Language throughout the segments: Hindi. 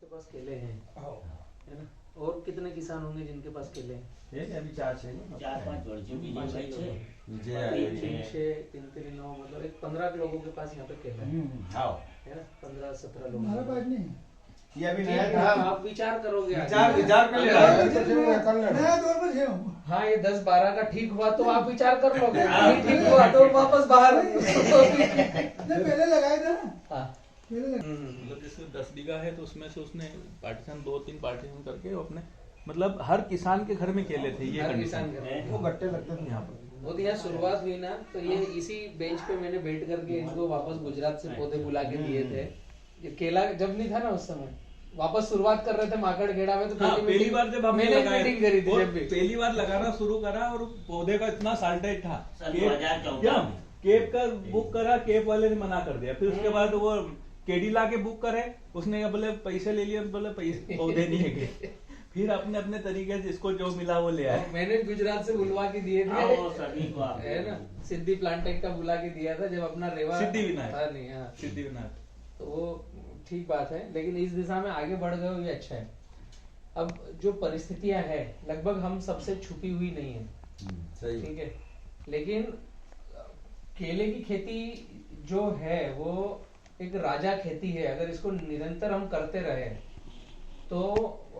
के पास केले हैं, है ना? और कितने किसान होंगे जिनके पास केले हैं? अभी 4-5 तीन 9 मतलब एक 15 लोगों के पास यहाँ पे केला है ना? 15-17 लोग हमारे पास नहीं। ये अभी नया था। आप विचार करोगे, विचार कर ले रहा है। नया दौर पर है हम। हाँ, ये 10-12 का ठीक हुआ तो आप विचार कर लोगे, नहीं ठीक हुआ तो वापस बाहर। पहले लगाए थे ना। हाँ। मतलब जैसे 10 बीघा है तो उसमें से उसने पार्टीशन 2-3 पार्टीशन करके वो अपने मतलब हर किसान के घर में केले थे। ये हर किसान के घर में। वो गट्टे लगते थे यहाँ पर। वो तो यहाँ शुरुआत हुई ना, तो ये इसी बेंच पे मैंने बैठ करके इनको वापस गुजरात से पौधे बुला के दिए थे। ये केला जब नहीं था ना उस समय, वापस शुरुआत कर रहे थे माकड़ खेड़ा में, तो पहली बार जब हमने मैंने मीटिंग करी थी, जब भी पहली बार लगाना शुरू करा और पौधे का इतना साल्टेज था, केप का बुक करा, केप वाले ने मना कर दिया। फिर उसके बाद वो केडी ला के बुक करे, उसने बोले पैसे ले लिए, बोले पैसे पौधे नहीं है। फिर अपने अपने तरीके से जिसको जो मिला वो ले आए। मैंने गुजरात से बुलवा के दिए थे, है ना? सिद्धि प्लांटेक का बुला के दिया था जब अपना रेवा सिद्धिविनायक था नहीं। हाँ, सिद्धिविनायक। तो वो ठीक बात है, लेकिन इस दिशा में आगे बढ़ गए हो, ये अच्छा है। अब जो परिस्थितियां है लगभग हम सबसे छुपी हुई नहीं है, ठीक है, लेकिन केले की खेती जो है वो एक राजा खेती है। अगर इसको निरंतर हम करते रहे तो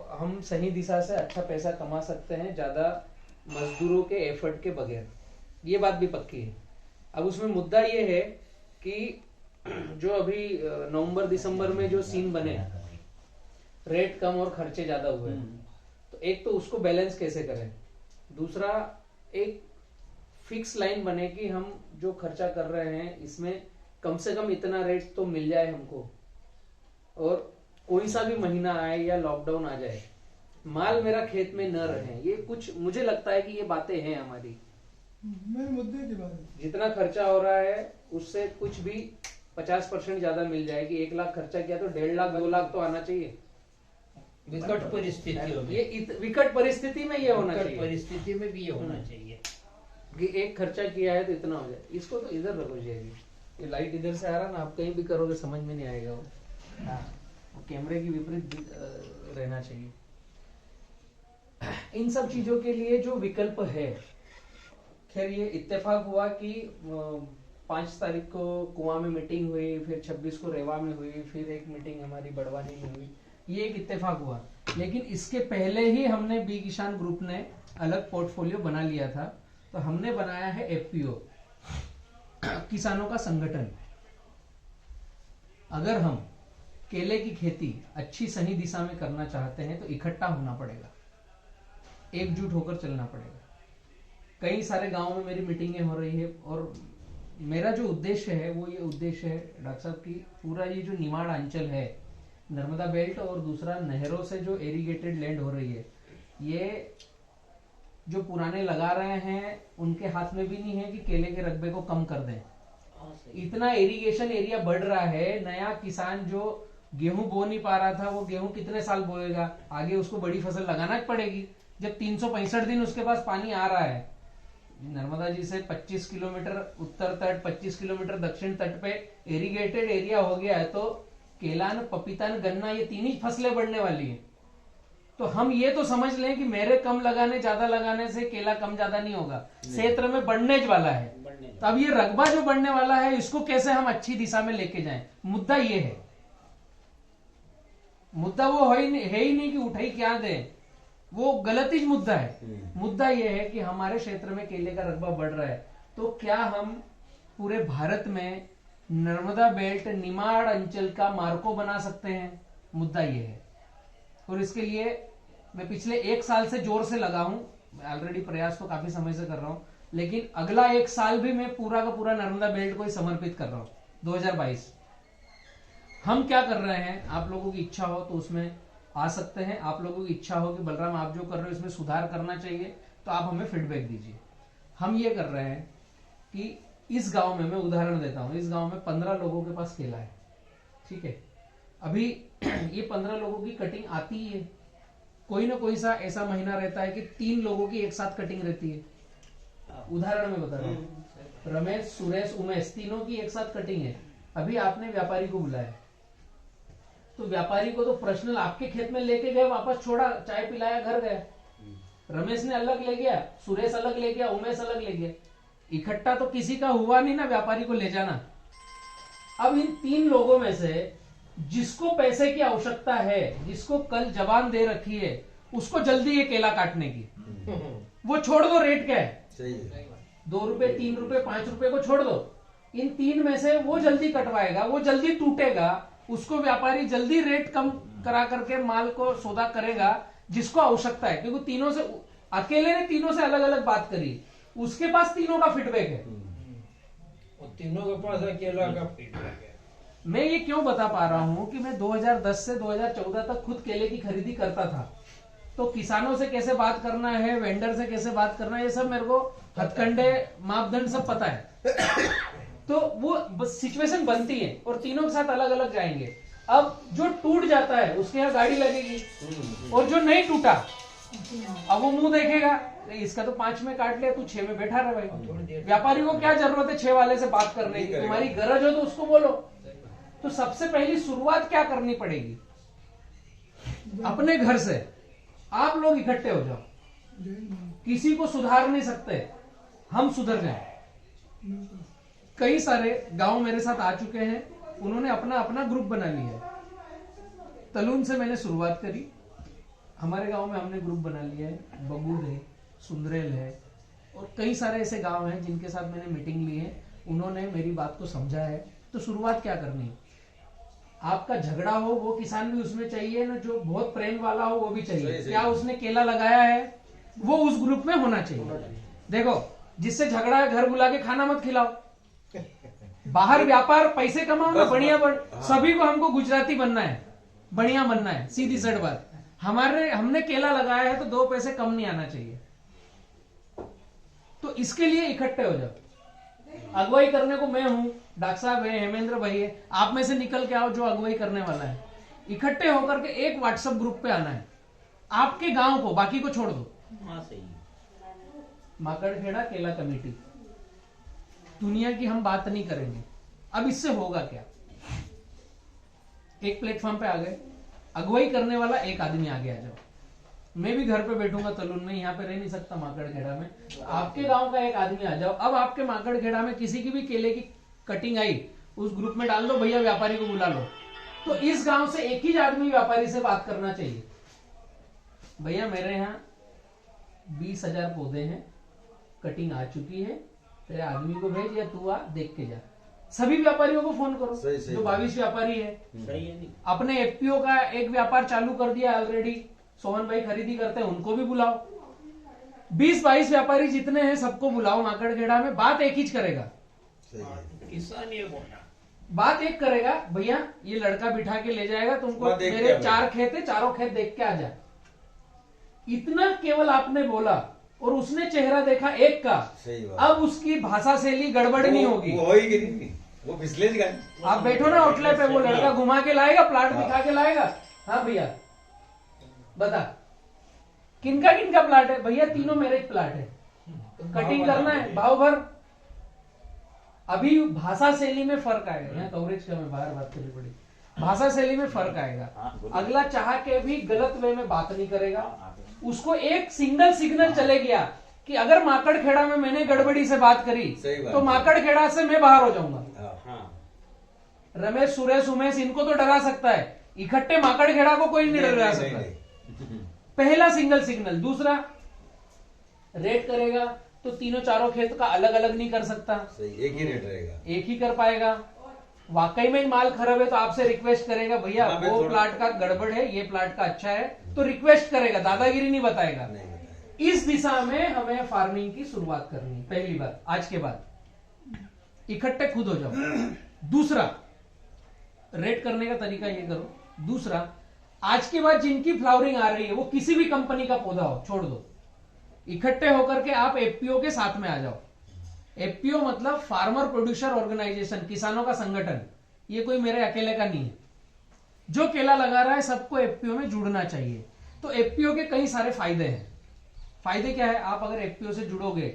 हम सही दिशा से अच्छा पैसा कमा सकते हैं, ज्यादा मजदूरों के एफर्ट के बगैर। ये बात भी पक्की है। अब उसमें मुद्दा ये है कि जो अभी नवंबर-दिसंबर में जो सीन बने, रेट कम और खर्चे ज्यादा हुए, तो एक तो उसको बैलेंस कैसे करें, दूसरा एक फिक्स लाइन बने कि हम जो खर्चा कर रहे हैं इसमें कम से कम इतना रेट तो मिल जाए हमको, और कोई सा भी महीना आए या लॉकडाउन आ जाए, माल मेरा खेत में न रहे। ये कुछ मुझे लगता है कि ये बातें हैं हमारी। मेरे मुद्दे की बात है। जितना खर्चा हो रहा है उससे कुछ भी 50% ज्यादा मिल जाए कि 1 लाख खर्चा किया तो 1.5 लाख 2 लाख तो आना चाहिए। विकट परिस्थितियों में, ये विकट परिस्थिति में ये होना चाहिए, परिस्थिति में भी ये होना चाहिए कि एक खर्चा किया है तो इतना हो जाए। इसको तो इधर रखो जी, ये लाइट इधर से आ रहा ना, आप कहीं भी करोगे समझ में नहीं आएगा वो। वो कैमरे की विपरीत रहना चाहिए। इन सब चीजों के लिए जो विकल्प है, खैर ये इत्तेफाक हुआ कि 5 तारीख को कुआं में मीटिंग हुई, फिर 26 को रेवा में हुई, फिर एक मीटिंग हमारी बड़वानी में हुई। ये एक इत्तेफाक हुआ, लेकिन इसके पहले ही हमने बी किसान ग्रुप ने अलग पोर्टफोलियो बना लिया था। तो हमने बनाया है एफपीओ, किसानों का संगठन। अगर हम केले की खेती अच्छी सही दिशा में करना चाहते हैं तो इकट्ठा होना पड़ेगा, एकजुट होकर चलना पड़ेगा। कई सारे गांवों में मेरी मीटिंगें हो रही है, और मेरा जो उद्देश्य है वो ये उद्देश्य है डॉक्टर साहब की, पूरा ये जो निमाड़ अंचल है, नर्मदा बेल्ट और दूसरा नहरों से जो इरिगेटेड लैंड हो रही है, ये जो पुराने लगा रहे हैं उनके हाथ में भी नहीं है कि केले के रकबे को कम कर दें। इतना इरिगेशन एरिया बढ़ रहा है, नया किसान जो गेहूं बो नहीं पा रहा था वो गेहूं कितने साल बोएगा, आगे उसको बड़ी फसल लगाना पड़ेगी। जब 365 दिन उसके पास पानी आ रहा है, नर्मदा जी से 25 किलोमीटर उत्तर तट, 25 किलोमीटर दक्षिण तट पे इरिगेटेड एरिया हो गया है, तो केलान, पपीतान, गन्ना, ये 3 ही फसलें बढ़ने वाली हैं। तो हम ये तो समझ लें कि मेरे कम लगाने ज्यादा लगाने से केला कम ज्यादा नहीं होगा, क्षेत्र में बढ़ने वाला है। तो अब ये रकबा जो बढ़ने वाला है इसको कैसे हम अच्छी दिशा में लेके जाएं, मुद्दा ये है। मुद्दा वो है ही नहीं कि उठाई क्या दें, वो गलत ही मुद्दा है। मुद्दा ये है कि हमारे क्षेत्र में केले का रकबा बढ़ रहा है, तो क्या हम पूरे भारत में नर्मदा बेल्ट निमाड़ अंचल का मार्को बना सकते हैं? मुद्दा ये है। और इसके लिए मैं पिछले 1 साल से जोर से लगा हूं, ऑलरेडी प्रयास तो काफी समय से कर रहा हूं, लेकिन अगला 1 साल भी मैं पूरा का पूरा नर्मदा बेल्ट को ही समर्पित कर रहा हूं। 2022 हम क्या कर रहे हैं, आप लोगों की इच्छा हो तो उसमें आ सकते हैं। आप लोगों की इच्छा हो कि बलराम आप जो कर रहे हो इसमें सुधार करना चाहिए तो आप हमें फीडबैक दीजिए। हम ये कर रहे हैं कि इस गांव में, मैं उदाहरण देता हूं, इस गांव में 15 लोगों के पास केला है, ठीक है। अभी ये 15 लोगों की कटिंग आती ही है, कोई ना कोई सा ऐसा महीना रहता है कि 3 लोगों की एक साथ कटिंग रहती है। उदाहरण में बता रहा हूं, रमेश, सुरेश, उमेश, तीनों की एक साथ कटिंग है। अभी आपने व्यापारी को बुलाया, तो व्यापारी को तो पर्सनल आपके खेत में लेके गए, वापस छोड़ा, चाय पिलाया, घर गए। रमेश ने अलग ले गया, सुरेश अलग ले गया, उमेश अलग ले गया, इकट्ठा तो किसी का हुआ नहीं ना व्यापारी को ले जाना। अब इन 3 लोगों में से जिसको पैसे की आवश्यकता है, जिसको कल जबान दे रखी है, उसको जल्दी ये केला काटने की, वो छोड़ दो, रेट क्या है, सही है। 2 रुपए, 3 रुपए, 5 रुपए को छोड़ दो। इन 3 में से वो जल्दी कटवाएगा, वो जल्दी टूटेगा, उसको व्यापारी जल्दी रेट कम करा करके माल को सौदा करेगा जिसको आवश्यकता है। क्योंकि तीनों से, अकेले ने तीनों से अलग अलग बात करी, उसके पास तीनों का फीडबैक है। और तीनों के पास अकेला का फीडबैक है। मैं ये क्यों बता पा रहा हूं कि मैं 2010 से 2014 तक खुद केले की खरीदी करता था, तो किसानों से कैसे बात करना है, वेंडर से कैसे बात करना है, ये सब मेरे को हथकंडे, मापदंड सब पता है। तो वो सिचुएशन बनती है और तीनों के साथ अलग अलग जाएंगे। अब जो टूट जाता है उसके यहाँ गाड़ी लगेगी, और जो नहीं टूटा अब वो मुंह देखेगा, इसका तो 5 में काट लिया, तू 6 में बैठा रहे भाई। व्यापारी को क्या जरूरत है 6 वाले से बात करने की? तुम्हारी गरज हो तो उसको बोलो। तो सबसे पहली शुरुआत क्या करनी पड़ेगी? अपने घर से आप लोग इकट्ठे हो जाओ। किसी को सुधार नहीं सकते, हम सुधर जाए। कई सारे गांव मेरे साथ आ चुके हैं, उन्होंने अपना अपना ग्रुप बना लिया है। तलून से मैंने शुरुआत करी, हमारे गांव में हमने ग्रुप बना लिया है। बगूद है, सुंदरेल है, और कई सारे ऐसे गांव हैं जिनके साथ मैंने मीटिंग ली है, उन्होंने मेरी बात को समझा है। तो शुरुआत क्या करनी है? आपका झगड़ा हो वो किसान भी उसमें चाहिए ना, जो बहुत प्रेम वाला हो वो भी चाहिए। क्या उसने केला लगाया है वो उस ग्रुप में होना चाहिए। देखो, जिससे झगड़ा है घर बुला के खाना मत खिलाओ, बाहर व्यापार पैसे कमाओ ना, बढ़िया सभी को हमको गुजराती बनना है, बढ़िया बनना है, सीधी सड़ बात। हमने केला लगाया है तो 2 पैसे कम नहीं आना चाहिए। तो इसके लिए इकट्ठे हो जाओ। अगुवाई करने को मैं हूं, डॉक्टर साहब है, हेमेंद्र भाई है, आप में से निकल के आओ जो अगुवाई करने वाला है। इकट्ठे होकर के एक व्हाट्सएप ग्रुप पे आना है, आपके गांव को, बाकी को छोड़ दो। हाँ सही है। माकड़खेड़ा केला कमेटी, दुनिया की हम बात नहीं करेंगे। अब इससे होगा क्या? एक प्लेटफॉर्म पे आ गए, अगुवाई करने वाला एक आदमी आगे आ जाओ। मैं भी घर पे बैठूंगा तलून में, यहाँ पे रह नहीं सकता माकड़खेड़ा में, आपके गांव का एक आदमी आ जाओ। अब आपके माकड़खेड़ा में किसी की भी केले की कटिंग आई, उस ग्रुप में डाल दो, भैया व्यापारी को बुला लो। तो इस गांव से एक ही आदमी व्यापारी से बात करना चाहिए, भैया मेरे यहाँ 20,000 पौधे हैं, कटिंग आ चुकी है, तेरे आदमी को भेज या तू आ देख के जा। सभी व्यापारियों को फोन करो, सही जो 22 व्यापारी है। सही है। नहीं अपने एफपीओ का एक व्यापार चालू कर दिया ऑलरेडी, सोहन भाई खरीदी करते हैं, उनको भी बुलाओ। 20-22 व्यापारी जितने हैं सबको बुलाओ माकड़खेड़ा में। बात एक ही करेगा, किसान ये बोला बात एक करेगा, भैया ये लड़का बिठा के ले जाएगा तुमको, वहाँ देख के मेरे आ 4 खेत है, चारों खेत देख के आ जा। इतना केवल आपने बोला और उसने चेहरा देखा एक का, सही बात। अब उसकी भाषा शैली गड़बड़ नहीं होगी। वो होगी नहीं, वो फिसले जाएगा। आप बैठो ना होटल पे, वो लड़का घुमा के लाएगा, प्लाट दिखा के लाएगा। हाँ भैया बता किनका किनका प्लाट है? भैया तीनों मेरे प्लाट है, कटिंग करना है, भाव भर। अभी भाषा शैली में फर्क आएगा, यहाँ कवरेज का मैं बाहर बात करनी पड़ी, भाषा शैली में फर्क आएगा। अगला चाह के भी गलत वे में बात नहीं करेगा, उसको एक सिंगल सिग्नल चले गया कि अगर माकड़खेड़ा में मैंने गड़बड़ी से बात करी तो माकड़खेड़ा से मैं बाहर हो जाऊंगा। रमेश, सुरेश, उमेश इनको तो डरा सकता है, इकट्ठे माकड़खेड़ा को कोई नहीं डरा सकता। पहला सिंगल सिग्नल। दूसरा, रेट करेगा तो तीनों चारों खेत का अलग अलग नहीं कर सकता, एक ही रेट रहेगा, एक ही कर पाएगा। वाकई में माल खराब है तो आपसे रिक्वेस्ट करेगा, भैया वो प्लाट का गड़बड़ है, ये प्लाट का अच्छा है, तो रिक्वेस्ट करेगा, दादागिरी नहीं बताएगा। इस दिशा में हमें फार्मिंग की शुरुआत करनी है। पहली बात, आज के बाद इकट्ठे खुद हो जाओ। दूसरा, रेट करने का तरीका ये करो। दूसरा, आज के बाद जिनकी फ्लावरिंग आ रही है वो किसी भी कंपनी का पौधा हो, छोड़ दो, इकट्ठे होकर के आप एफपीओ के साथ में आ जाओ। एफपीओ मतलब फार्मर प्रोड्यूसर ऑर्गेनाइजेशन, किसानों का संगठन। ये कोई मेरे अकेले का नहीं है, जो केला लगा रहा है सबको एफपीओ में जुड़ना चाहिए। तो एफपीओ के कई सारे फायदे हैं। फायदे क्या है? आप अगर एफपीओ से जुड़ोगे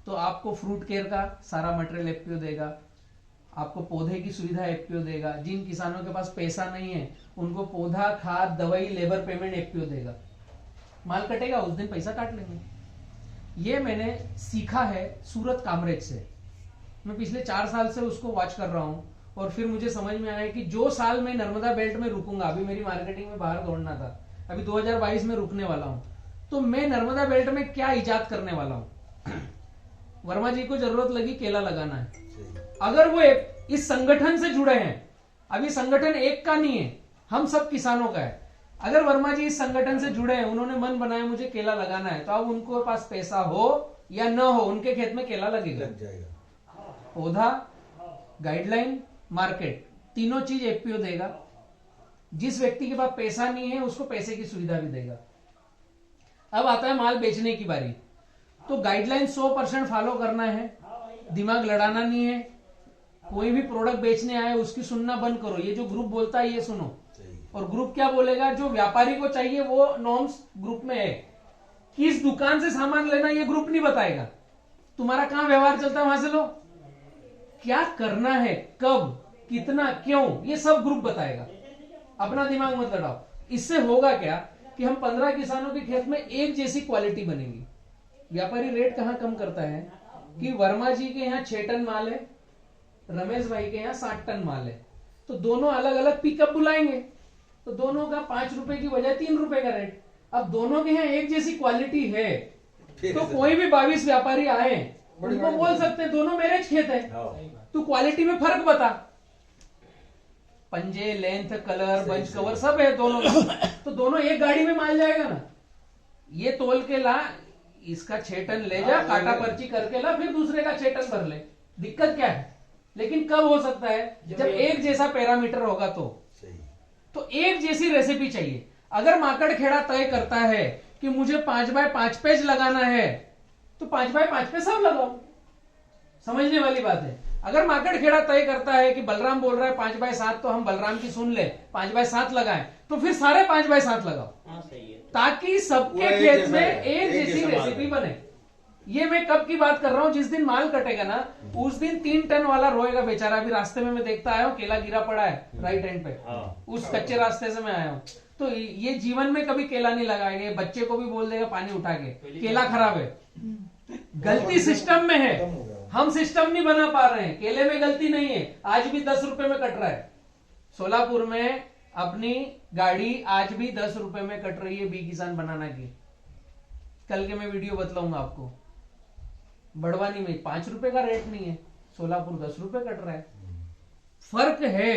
तो आपको फ्रूट केयर का सारा मटेरियल एफपीओ देगा, आपको पौधे की सुविधा एफपीओ देगा। जिन किसानों के पास पैसा नहीं है उनको पौधा, खाद, दवाई, लेबर पेमेंट एफपीओ देगा। माल कटेगा उस दिन पैसा काट लेंगे। ये मैंने सीखा है सूरत कामरेज से। मैं पिछले 4 साल से उसको वॉच कर रहा हूं और फिर मुझे समझ में आया कि जो साल मैं नर्मदा बेल्ट में रुकूंगा, अभी मेरी मार्केटिंग में बाहर दौड़ना था, अभी 2022 में रुकने वाला हूं, तो मैं नर्मदा बेल्ट में क्या इजाद करने वाला हूं। वर्मा जी को जरूरत लगी केला लगाना है, अगर वो इस संगठन से जुड़े हैं, अभी संगठन एक का नहीं है, हम सब किसानों का है। अगर वर्मा जी इस संगठन से जुड़े हैं, उन्होंने मन बनाया मुझे केला लगाना है, तो अब उनको पास पैसा हो या न हो, उनके खेत में केला लगेगा। लग जाएगा। पौधा, गाइडलाइन, मार्केट, तीनों चीज एफपीओ देगा। जिस व्यक्ति के पास पैसा नहीं है उसको पैसे की सुविधा भी देगा। अब आता है माल बेचने की बारी। तो गाइडलाइन 100% फॉलो करना है, दिमाग लड़ाना नहीं है। कोई भी प्रोडक्ट बेचने आए उसकी सुनना बंद करो। ये जो ग्रुप बोलता है ये सुनो, और ग्रुप क्या बोलेगा, जो व्यापारी को चाहिए वो नॉर्म्स ग्रुप में है। किस दुकान से सामान लेना ये ग्रुप नहीं बताएगा। तुम्हारा कहां व्यवहार चलता है वहां से लो। क्या करना है, कब, कितना, क्यों, ये सब ग्रुप बताएगा। अपना दिमाग मत लड़ाओ। इससे होगा क्या कि हम 15 किसानों के खेत में एक जैसी क्वालिटी बनेगी। व्यापारी रेट कहां कम करता है कि वर्मा जी के यहाँ 6 टन माल है, रमेश भाई के यहाँ 60 टन माल है, तो दोनों अलग अलग पिकअप बुलाएंगे, तो दोनों का 5 रुपए की बजाय 3 रुपए का रेट। अब दोनों के यहाँ एक जैसी क्वालिटी है तो कोई भी 22 व्यापारी आए उनको बोल सकते हैं दोनों मेरे खेत है, तो क्वालिटी में फर्क बता। पंजे, लेंथ, कलर, बंच कवर सब है दोनों का, तो दोनों एक गाड़ी में माल जाएगा ना। ये तोल के ला, इसका 6 टन ले जा, काटा पर्ची करके ला, फिर दूसरे का 6 टन भर ले। दिक्कत क्या है? लेकिन कब हो सकता है? जब एक जैसा पैरामीटर होगा तो एक जैसी रेसिपी चाहिए। अगर माकड़ खेड़ा तय करता है कि मुझे 5x5 पेज लगाना है तो 5x5 पे सब लगाओ। समझने वाली बात है। अगर माकड़ खेड़ा तय करता है कि बलराम बोल रहा है 5x7 तो हम बलराम की सुन ले, 5x7 लगाएं, तो फिर सारे 5x7 लगाओ, ताकि सबके खेत में एक जैसी रेसिपी बने। ये मैं कब की बात कर रहा हूं, जिस दिन माल कटेगा ना उस दिन 3 टन वाला रोएगा बेचारा। अभी रास्ते में मैं देखता आया हूं, केला गिरा पड़ा है राइट हैंड पे, उस कच्चे रास्ते से मैं आया हूं। तो ये जीवन में कभी केला नहीं लगाएगा, बच्चे को भी बोल देगा पानी उठा के, केला खराब है। गलती सिस्टम में है, हम सिस्टम नहीं बना पा रहे हैं। केले में गलती नहीं है, आज भी 10 रुपए में कट रहा है। सोलापुर में अपनी गाड़ी आज भी 10 रुपए में कट रही है बी किसान बनाना की। कल के मैं वीडियो बतलाऊंगा आपको। बड़वानी में 5 रुपए का रेट नहीं है, सोलापुर 10 रुपए कट रहा है। फर्क है।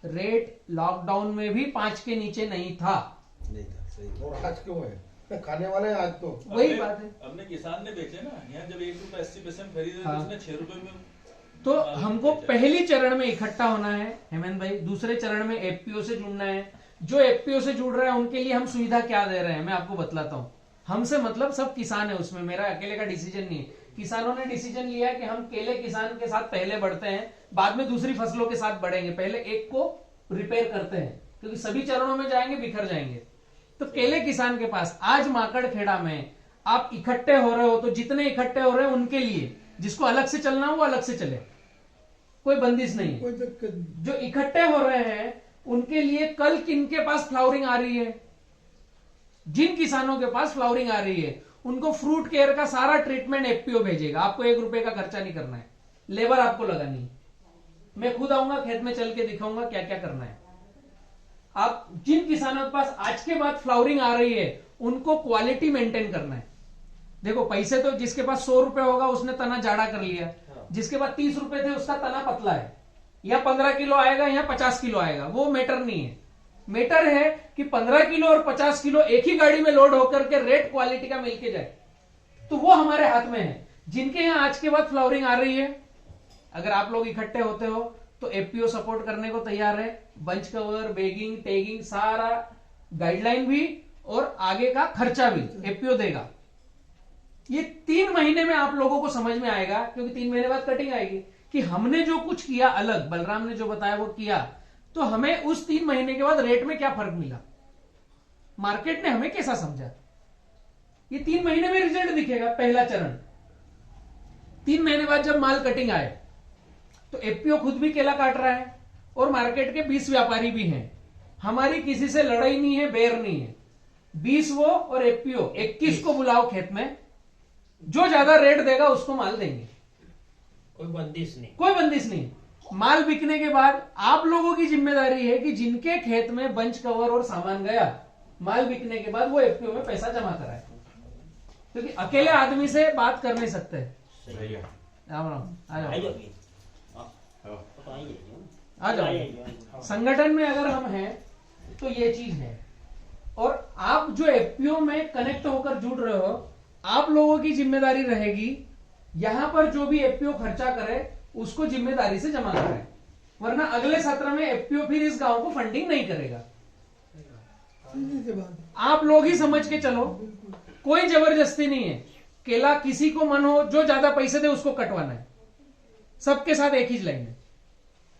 रेट लॉकडाउन में भी 5 के नीचे नहीं था। सही। और आज क्यों है? खाने वाले आज तो वही बात है। अपने किसान ने बेचे ना, यहाँ जब 1 रुपए 80 पैसे में खरीदे हाँ। तो उसने 6 रुपए में। तो हमको पहली चरण में इकट्ठा होना है हेमंत भाई, दूसरे चरण में एफपीओ से जुड़ना है। जो एफपीओ से जुड़ रहे हैं उनके लिए हम सुविधा क्या दे रहे हैं मैं आपको बतलाता हूँ। हमसे मतलब सब किसान है, उसमें मेरा अकेले का डिसीजन नहीं है। किसानों ने डिसीजन लिया कि हम केले किसान के साथ पहले बढ़ते हैं, बाद में दूसरी फसलों के साथ बढ़ेंगे, पहले एक को रिपेयर करते हैं, क्योंकि सभी चरणों में जाएंगे बिखर जाएंगे। तो केले किसान के पास आज माकड़ खेड़ा में आप इकट्ठे हो रहे हो, तो जितने इकट्ठे हो रहे हैं उनके लिए, जिसको अलग से चलना हो वो अलग से चले, कोई बंदिश नहीं है। कोई दिक्कत नहीं। जो इकट्ठे हो रहे हैं उनके लिए कल किनके पास फ्लावरिंग आ रही है, जिन किसानों के पास फ्लावरिंग आ रही है उनको फ्रूट केयर का सारा ट्रीटमेंट एफपीओ भेजेगा। आपको 1 रुपए का खर्चा नहीं करना है, लेबर आपको लगानी है। मैं खुद आऊंगा, खेत में चल के दिखाऊंगा क्या क्या करना है। आप जिन किसानों के पास आज के बाद फ्लावरिंग आ रही है उनको क्वालिटी मेंटेन करना है। देखो पैसे तो जिसके पास 100 रुपए होगा उसने तना जाड़ा कर लिया, जिसके पास 30 रुपए थे उसका तना पतला है, या 15 किलो आएगा या 50 किलो आएगा, वो मैटर नहीं है। मैटर है कि 15 किलो और 50 किलो एक ही गाड़ी में लोड होकर के रेट क्वालिटी का मिलके जाए, तो वो हमारे हाथ में है। जिनके यहां आज के बाद फ्लावरिंग आ रही है, अगर आप लोग इकट्ठे होते हो तो एफपीओ सपोर्ट करने को तैयार है। बंच कवर, बैगिंग, टैगिंग, सारा गाइडलाइन भी और आगे का खर्चा भी एफपीओ देगा। ये 3 महीने में आप लोगों को समझ में आएगा, क्योंकि 3 महीने बाद कटिंग आएगी, कि हमने जो कुछ किया अलग, बलराम ने जो बताया वो किया, तो हमें उस 3 महीने के बाद रेट में क्या फर्क मिला, मार्केट ने हमें कैसा समझा, ये 3 महीने में रिजल्ट दिखेगा। पहला चरण 3 महीने बाद जब माल कटिंग आए, तो एफपीओ खुद भी केला काट रहा है और मार्केट के 20 व्यापारी भी हैं। हमारी किसी से लड़ाई नहीं है, बैर नहीं है। 20 वो और एफपीओ 21 को बुलाओ खेत में, जो ज्यादा रेट देगा उसको माल देंगे, कोई बंदिश नहीं। कोई बंदिश नहीं। माल बिकने के बाद आप लोगों की जिम्मेदारी है कि जिनके खेत में बंच कवर और सामान गया, माल बिकने के बाद वो एफपीओ में पैसा जमा कराए, क्योंकि अकेले आदमी से बात कर नहीं सकते। राम राम, आ जाओ आ जाओ। संगठन में अगर हम हैं तो ये चीज है। और आप जो एफपीओ में कनेक्ट होकर जुड़ रहे हो, आप लोगों की जिम्मेदारी रहेगी यहां पर जो भी एफपीओ खर्चा करे उसको जिम्मेदारी से जमा कराए, वरना अगले सत्र में एफपीओ फिर इस गांव को फंडिंग नहीं करेगा। सीधी सी बात है। आप लोग ही समझ के चलो, कोई जबरदस्ती नहीं है। केला किसी को मन हो जो ज्यादा पैसे दे उसको कटवाना है, सबके साथ एक ही लाइन है।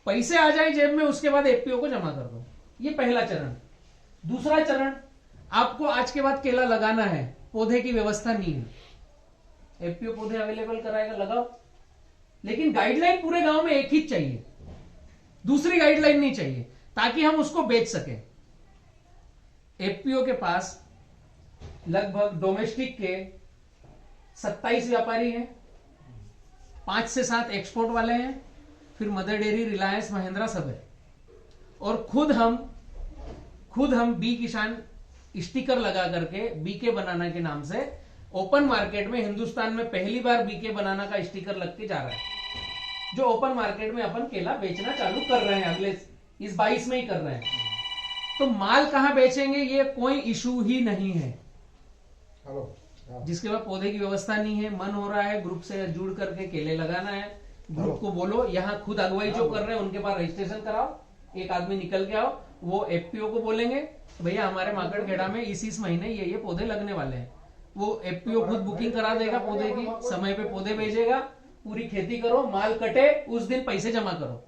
पैसे आ जाए जेब में, उसके बाद एफपीओ को जमा कर दो। ये पहला चरण। दूसरा चरण, आपको आज के बाद केला लगाना है, पौधे की व्यवस्था नहीं है, एफपीओ पौधे अवेलेबल कराएगा, लगाओ। लेकिन गाइडलाइन पूरे गांव में एक ही चाहिए, दूसरी गाइडलाइन नहीं चाहिए, ताकि हम उसको बेच सके। एफपीओ के पास लगभग डोमेस्टिक के 27 व्यापारी हैं, 5 से 7 एक्सपोर्ट वाले हैं, फिर मदर डेयरी, रिलायंस, महिंद्रा सब है। और खुद हम बी किसान स्टिकर लगा करके बीके बनाना के नाम से ओपन मार्केट में, हिंदुस्तान में पहली बार बीके बनाना का स्टिकर लग के जा रहा है, जो ओपन मार्केट में अपन केला बेचना चालू कर रहे हैं, अगले इस 22 में ही कर रहे हैं। तो माल कहां बेचेंगे ये कोई इशू ही नहीं है। हेलो हाँ। जिसके बाद पौधे की व्यवस्था नहीं है, मन हो रहा है ग्रुप से जुड़ करके केले लगाना है, ग्रुप को बोलो, यहाँ खुद अगुवाई जो कर रहे हैं उनके पास रजिस्ट्रेशन कराओ, एक आदमी निकल के आओ, वो एफपीओ को बोलेंगे भैया हमारे माकड़खेड़ा में इस महीने ये पौधे लगने वाले हैं। वो एफपीओ खुद बुकिंग करा देगा पौधे की, समय पे पौधे भेजेगा, पूरी खेती करो, माल कटे उस दिन पैसे जमा करो।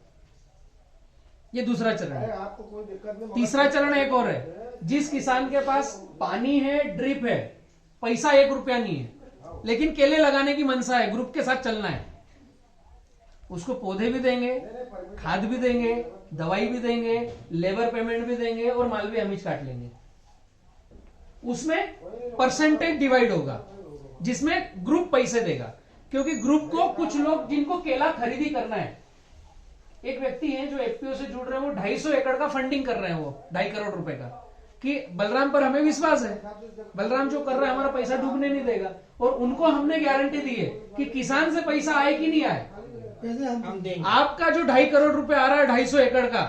ये दूसरा चरण है। आपको कोई दिक्कत नहीं। तीसरा चरण एक और है, जिस किसान के पास पानी है, ड्रिप है, पैसा 1 रुपया नहीं है, लेकिन केले लगाने की मनसा है, ग्रुप के साथ चलना है, उसको पौधे भी देंगे, खाद भी देंगे, दवाई भी देंगे, लेबर पेमेंट भी देंगे और माल भी हम ही काट लेंगे। उसमें परसेंटेज डिवाइड होगा, जिसमें ग्रुप पैसे देगा, क्योंकि ग्रुप को कुछ लोग जिनको केला खरीदी करना है, एक व्यक्ति है जो एफपीओ से जुड़ रहे हैं, वो 250 एकड़ का फंडिंग कर रहे हैं, वो 2.5 करोड़ रुपए का, कि बलराम पर हमें विश्वास है, बलराम जो कर रहा है हमारा पैसा डूबने नहीं देगा। और उनको हमने गारंटी दी है कि किसान से पैसा आए कि नहीं आए, पैसे हम देंगे। आपका जो 2.5 करोड़ रुपए आ रहा है 250 एकड़ का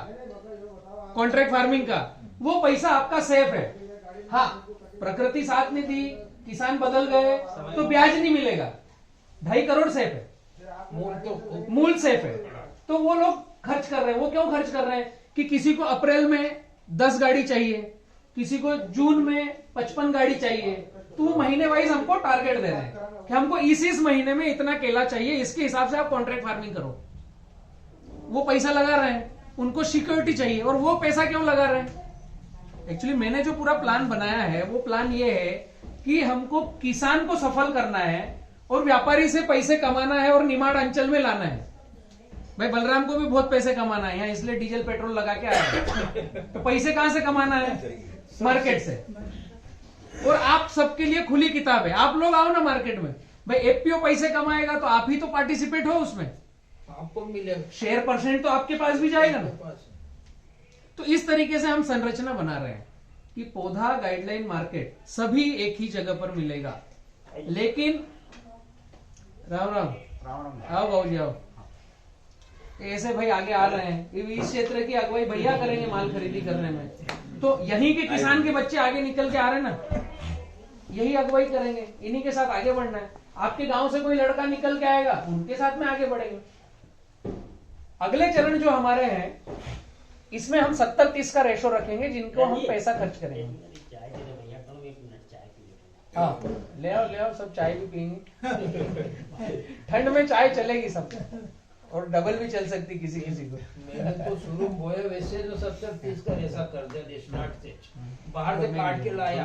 कॉन्ट्रैक्ट फार्मिंग का, वो पैसा आपका सेफ है। हाँ, प्रकृति साथ नहीं दी, किसान बदल गए तो ब्याज नहीं मिलेगा, 2.5 करोड़ सेफ है, मूल सेफ है। तो वो लोग खर्च कर रहे हैं, वो क्यों खर्च कर रहे हैं कि किसी को अप्रैल में 10 गाड़ी चाहिए, किसी को जून में 55 गाड़ी चाहिए, तो वो महीने वाइज हमको टारगेट दे रहे हैं कि हमको इस महीने में इतना केला चाहिए, इसके हिसाब से आप कॉन्ट्रैक्ट फार्मिंग करो। वो पैसा लगा रहे हैं, उनको सिक्योरिटी चाहिए। और वो पैसा क्यों लगा रहे हैं? एक्चुअली मैंने जो पूरा प्लान बनाया है, वो प्लान ये है कि हमको किसान को सफल करना है और व्यापारी से पैसे कमाना है और निमाड़ अंचल में लाना है। भाई बलराम को भी बहुत पैसे कमाना है यहाँ, इसलिए डीजल पेट्रोल लगा के आया है। तो पैसे कहां से कमाना है? मार्केट से। और आप सबके लिए खुली किताब है, आप लोग आओ ना मार्केट में। भाई एफपीओ पैसे कमाएगा तो आप ही तो पार्टिसिपेट हो उसमें, आपको मिलेगा शेयर परसेंट तो आपके पास भी जाएगा ना। तो इस तरीके से हम संरचना बना रहे हैं कि पौधा गाइडलाइन मार्केट सभी एक ही जगह पर मिलेगा। लेकिन राम राम आओ बाबूजी आओ, ऐसे भाई आगे आ रहे हैं, इस क्षेत्र की अगुवाई भैया करेंगे माल खरीदी करने में, तो यहीं के किसान के बच्चे आगे निकल के आ रहे हैं ना, यही अगुवाई करेंगे, इन्हीं के साथ आगे बढ़ना है। आपके गांव से कोई लड़का निकल के आएगा, उनके साथ में आगे बढ़ेंगे। अगले चरण जो हमारे हैं, इसमें हम 70-30 का रेशो रखेंगे, जिनको हम पैसा खर्च करेंगे। हाँ ले आओ सब चाय भी पियेंगे। ठंड में चाय चलेगी सब, और डबल भी चल सकती किसी किसी को। मैंने तो शुरू बोए वैसे जो 70-30 का ऐसा कर दिया स्टार्ट से, बाहर से काट के लाया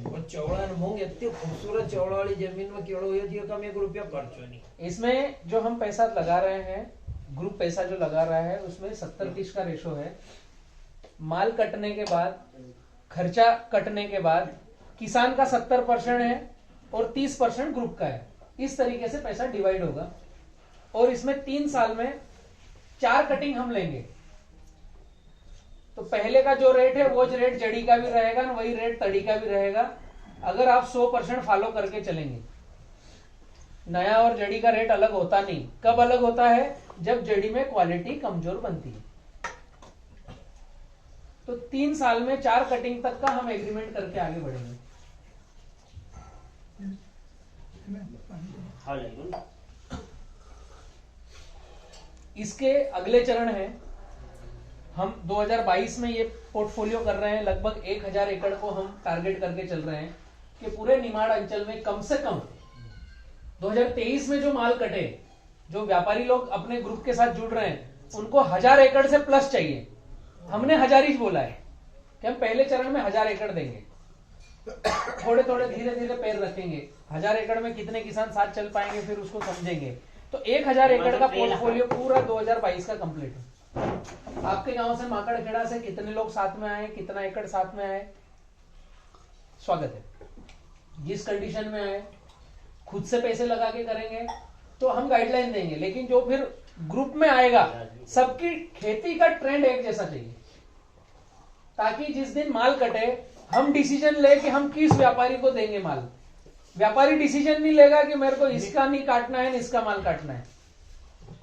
और चौड़ा मूंग इतनी खूबसूरत चौड़ा वाली जमीन में केड़ो हुई थी, कम 1 रुपया खर्चो नहीं। इसमें जो हम पैसा लगा रहे हैं ग्रुप पैसा जो लगा रहा है उसमें 70-30 का रेशो है। माल कटने के बाद, खर्चा कटने के बाद किसान का 70% है और 30% ग्रुप का है। इस तरीके से पैसा डिवाइड होगा और इसमें 3 साल में 4 कटिंग हम लेंगे। तो पहले का जो रेट है वो रेट जड़ी का भी रहेगा ना, वही रेट तड़ी का भी रहेगा, अगर आप 100% फॉलो करके चलेंगे। नया और जड़ी का रेट अलग होता नहीं। कब अलग होता है? जब जड़ी में क्वालिटी कमजोर बनती है। तो 3 साल में 4 कटिंग तक का हम एग्रीमेंट करके आगे बढ़ेंगे। इसके अगले चरण है, हम 2022 में ये पोर्टफोलियो कर रहे हैं। लगभग 1000 एकड़ को हम टारगेट करके चल रहे हैं कि पूरे निमाड़ अंचल में कम से कम 2023 में जो माल कटे, जो व्यापारी लोग अपने ग्रुप के साथ जुड़ रहे हैं, उनको 1000 एकड़ से प्लस चाहिए। हमने 1000 ही बोला है कि हम पहले चरण में 1000 एकड़ देंगे। थोड़े थोड़े धीरे धीरे पैर रखेंगे। 1000 एकड़ में कितने किसान साथ चल पाएंगे फिर उसको समझेंगे। तो 1000 एकड़ का पोर्टफोलियो पूरा 2022 का कंप्लीट है। आपके गांव से, माकड़खेड़ा से कितने लोग साथ में आए, कितना एकड़ साथ में आए, स्वागत है। जिस कंडीशन में आए, खुद से पैसे लगा के करेंगे तो हम गाइडलाइन देंगे, लेकिन जो फिर ग्रुप में आएगा सबकी खेती का ट्रेंड एक जैसा चाहिए, ताकि जिस दिन माल कटे हम डिसीजन ले कि हम किस व्यापारी को देंगे माल। व्यापारी डिसीजन नहीं लेगा कि मेरे को इसका नहीं काटना है, इसका माल काटना है।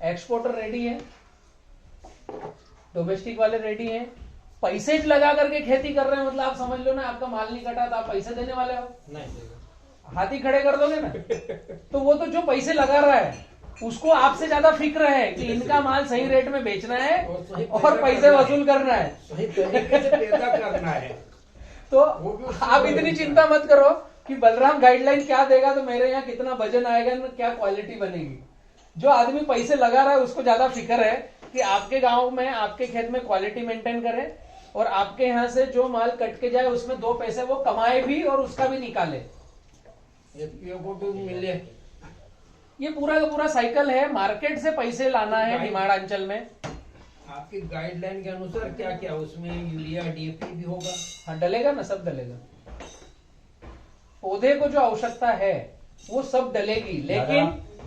एक्सपोर्टर रेडी है, डोमेस्टिक वाले रेडी हैं, पैसे लगा करके खेती कर रहे हैं। मतलब आप समझ लो ना, आपका माल नहीं कटा तो आप पैसे देने वाले हो? नहीं। हाथी खड़े कर दोगे ना। तो वो तो जो पैसे लगा रहा है उसको आपसे ज्यादा फिक्र है कि इनका माल सही रेट में बेचना है और पैसे वसूल करना है, सही तरीके से पैदा करना है। तो आप इतनी चिंता मत करो कि बलराम गाइडलाइन क्या देगा तो मेरे यहाँ कितना वजन आएगा, क्या क्वालिटी बनेगी। जो आदमी पैसे लगा रहा है उसको ज्यादा फिक्र है कि आपके गांव में, आपके खेत में क्वालिटी मेंटेन करे और आपके यहाँ से जो माल कट के जाए उसमें 2 पैसे वो कमाए भी और उसका भी निकाले, को भी मिले। ये पूरा का पूरा साइकिल है। मार्केट से पैसे लाना है निमाड़ अंचल में। आपकी गाइडलाइन के अनुसार क्या क्या उसमें यूरिया, डीएपी भी होगा? हाँ, डलेगा ना, सब डलेगा। पौधे को जो आवश्यकता है वो सब डलेगी, लेकिन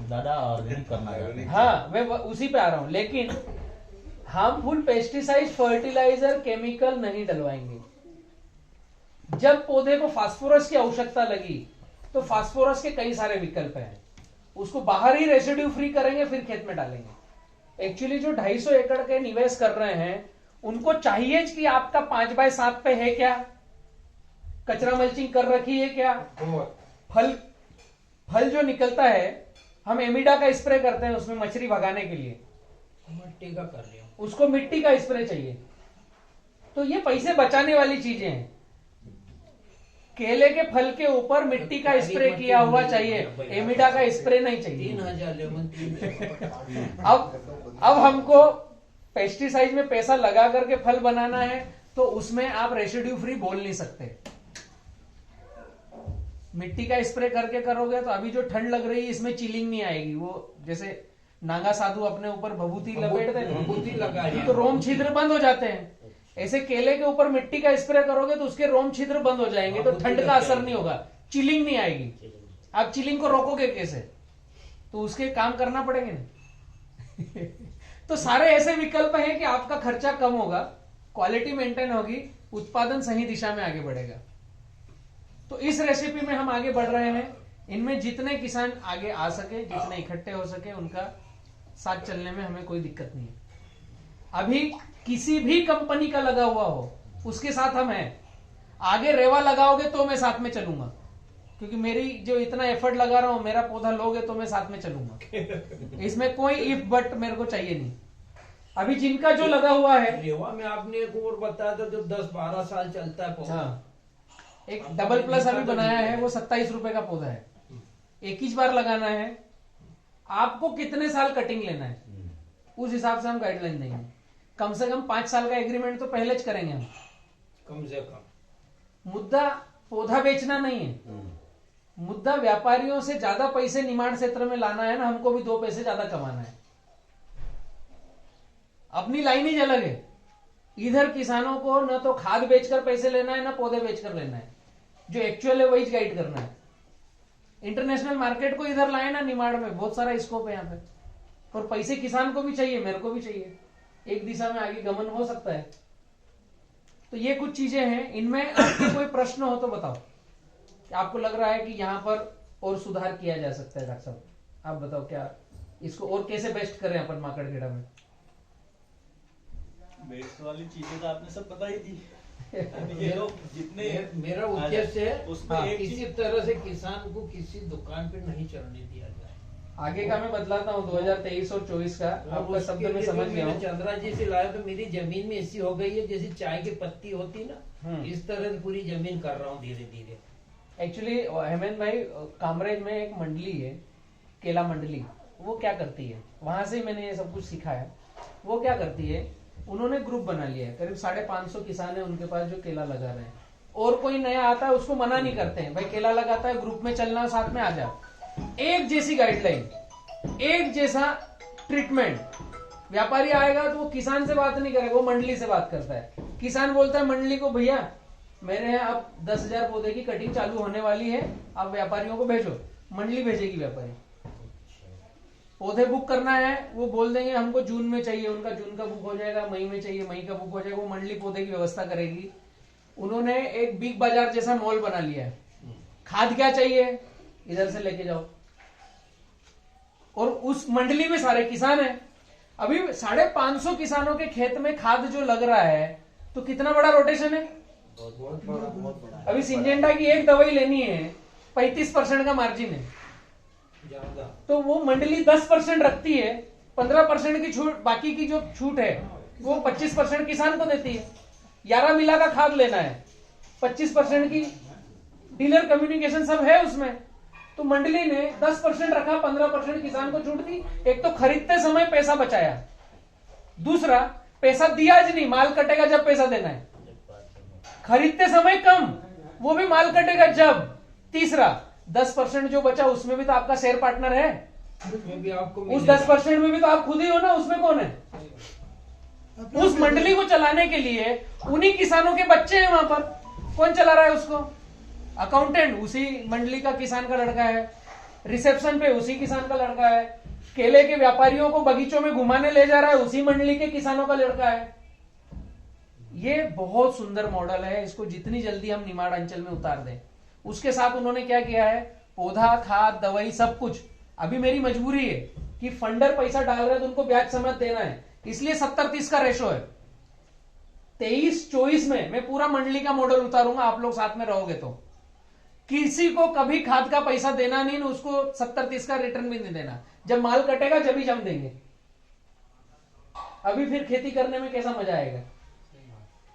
दादा ऑर्गेनिक करना है। हाँ, मैं उसी पे आ रहा हूं। लेकिन हार्मफुल पेस्टिसाइड, फर्टिलाइजर, केमिकल नहीं डलवाएंगे। जब पौधे को फास्फोरस की आवश्यकता लगी तो फास्फोरस के कई सारे विकल्प हैं, उसको बाहर ही रेसिड्यू फ्री करेंगे फिर खेत में डालेंगे। एक्चुअली जो 250 एकड़ के निवेश कर रहे हैं उनको चाहिए कि आपका 5x7 पे है क्या, कचरा मल्चिंग कर रखी है क्या, फल जो निकलता है हम एमिडा का स्प्रे करते हैं उसमें मछली भगाने के लिए, मिट्टी का कर लिया, उसको मिट्टी का स्प्रे चाहिए। तो ये पैसे बचाने वाली चीजें हैं। केले के फल के ऊपर मिट्टी का स्प्रे किया हुआ चाहिए, एमिडा का स्प्रे नहीं चाहिए। 3000 लेमन। अब हमको पेस्टिसाइड में पैसा लगा करके फल बनाना है तो उसमें आप रेसिड्यू फ्री बोल नहीं सकते। मिट्टी का स्प्रे करके करोगे तो अभी जो ठंड लग रही है इसमें चिलिंग नहीं आएगी। वो जैसे नागा साधु अपने ऊपर भभूति लपेटते हैं तो रोम छिद्र बंद हो जाते हैं, ऐसे केले के ऊपर मिट्टी का स्प्रे करोगे तो उसके रोम छिद्र बंद हो जाएंगे, तो ठंड का असर नहीं होगा, चिलिंग नहीं आएगी। आप चिलिंग को रोकोगे कैसे? तो उसके काम करना पड़ेंगे ना। तो सारे ऐसे विकल्प हैं कि आपका खर्चा कम होगा, क्वालिटी मेंटेन होगी, उत्पादन सही दिशा में आगे बढ़ेगा। तो इस रेसिपी में हम आगे बढ़ रहे हैं। इनमें जितने किसान आगे आ सके, जितने इकट्ठे हो सके, उनका साथ चलने में हमें कोई दिक्कत नहीं है। अभी किसी भी कंपनी का लगा हुआ हो उसके साथ हम हैं। आगे रेवा लगाओगे तो मैं साथ में चलूंगा, क्योंकि मेरी जो इतना एफर्ट लगा रहा हूं, मेरा पौधा लोगे तो मैं साथ में चलूंगा। इसमें कोई इफ बट मेरे को चाहिए नहीं। अभी जिनका जो लगा हुआ है, रेवा में आपने एक और बताया था जो 10-12 साल चलता है पौधा। हाँ, एक डबल प्लस अभी बनाया है, वो 27 रुपए का पौधा है, एक ही बार लगाना है। आपको कितने साल कटिंग लेना है उस हिसाब से हम गाइडलाइन देंगे। कम से कम 5 साल का एग्रीमेंट तो पहले च करेंगे हम, कम से कम। मुद्दा पौधा बेचना नहीं है, मुद्दा व्यापारियों से ज्यादा पैसे निमाड़ क्षेत्र में लाना है ना, हमको भी 2 पैसे ज्यादा कमाना है। अपनी लाइन ही अलग है। इधर किसानों को न तो खाद बेचकर पैसे लेना है, ना पौधे बेचकर लेना है, जो एक्चुअल है वही गाइड करना है। इंटरनेशनल मार्केट को इधर लाए ना, निमाड़ में बहुत सारा स्कोप है यहाँ पे, और पैसे किसान को भी चाहिए, मेरे को भी चाहिए, एक दिशा में आगे गमन हो सकता है। तो ये कुछ चीजें हैं, इनमें आपके कोई प्रश्न हो तो बताओ, कि आपको लग रहा है कि यहाँ पर और सुधार किया जा सकता है। डॉक्टर साहब आप बताओ, क्या इसको और कैसे बेस्ट करें अपन माकड़खेड़ा में? बेस्ट वाली चीजें तो आपने सब बताई थी। ये लोग जितने मेरा उद्देश्य है उसमें एक किसी तरह से किसान को किसी दुकान पे नहीं चलने दिया जाए। आगे का मैं बदलाता हूँ 2023 और 24 का, आपका शब्द में समझ गया हूँ। चंद्रा जी से लाया तो मेरी जमीन में ऐसी हो गई है जैसे चाय की पत्ती होती ना, इस तरह की पूरी जमीन कर रहा हूँ धीरे धीरे। एक्चुअली हेमंत भाई, कामरेज में एक मंडली है, केला मंडली, वो क्या करती है, वहां से मैंने ये सब कुछ सीखा है। वो क्या करती है, उन्होंने ग्रुप बना लिया है, करीब 550 किसान है उनके पास जो केला लगा रहे हैं, और कोई नया आता है उसको मना नहीं करते हैं, भाई केला लगाता है ग्रुप में चलना, साथ में आ जा। एक जैसी गाइडलाइन, एक जैसा ट्रीटमेंट। व्यापारी आएगा तो वो किसान से बात नहीं करेगा, वो मंडली से बात करता है। किसान बोलता है मंडली को, भैया मेरे यहाँ अब 10,000 पौधे की कटिंग चालू होने वाली है, आप व्यापारियों को भेजो। मंडली भेजेगी व्यापारी। पौधे बुक करना है, वो बोल देंगे हमको जून में चाहिए, उनका जून का बुक हो जाएगा, मई में चाहिए, मई का बुक हो जाएगा, वो मंडली पौधे की व्यवस्था करेगी। उन्होंने एक बिग बाजार जैसा मॉल बना लिया है। खाद क्या चाहिए, इधर से लेके जाओ, और उस मंडली में सारे किसान हैं। अभी 550 किसानों के खेत में खाद जो लग रहा है, तो कितना बड़ा रोटेशन है। अभी सिंजेंटा की एक दवाई लेनी है, 35% का मार्जिन है, तो वो मंडली 10% रखती है, 15% की छूट, बाकी की जो छूट है वो 25% किसान को देती है। 11 मिला का खाद लेना है, 25% की डीलर कम्युनिकेशन सब है उसमें, तो मंडली ने 10% रखा, 15% किसान को छूट दी। एक तो खरीदते समय पैसा बचाया, दूसरा पैसा दिया आज नहीं, माल कटेगा जब पैसा देना है। खरीदते समय कम, वो भी माल कटेगा जब। तीसरा 10% जो बचा उसमें भी तो आपका शेयर पार्टनर है, भी आपको उस 10% में भी तो आप खुद ही हो ना, उसमें कौन है? उस मंडली को चलाने के लिए उन्हीं किसानों के बच्चे हैं वहां पर। कौन चला रहा है उसको? अकाउंटेंट उसी मंडली का किसान का लड़का है, रिसेप्शन पे उसी किसान का लड़का है, केले के व्यापारियों को बगीचों में घुमाने ले जा रहा है उसी मंडली के किसानों का लड़का है। ये बहुत सुंदर मॉडल है, इसको जितनी जल्दी हम निमाड़ अंचल में उतार दें। उसके साथ उन्होंने क्या किया है, पौधा, खाद, दवाई सब कुछ। अभी मेरी मजबूरी है कि फंडर पैसा डाल रहे हैं तो उनको ब्याज समेत देना है, इसलिए 70-30 का रेशो है। 23-24 में मैं पूरा मंडली का मॉडल उतारूंगा, आप लोग साथ में रहोगे तो। किसी को कभी खाद का पैसा देना नहीं, उसको 70-30 का रिटर्न भी नहीं देना। जब माल कटेगा जब ही जम देंगे। अभी फिर खेती करने में कैसा मजा आएगा।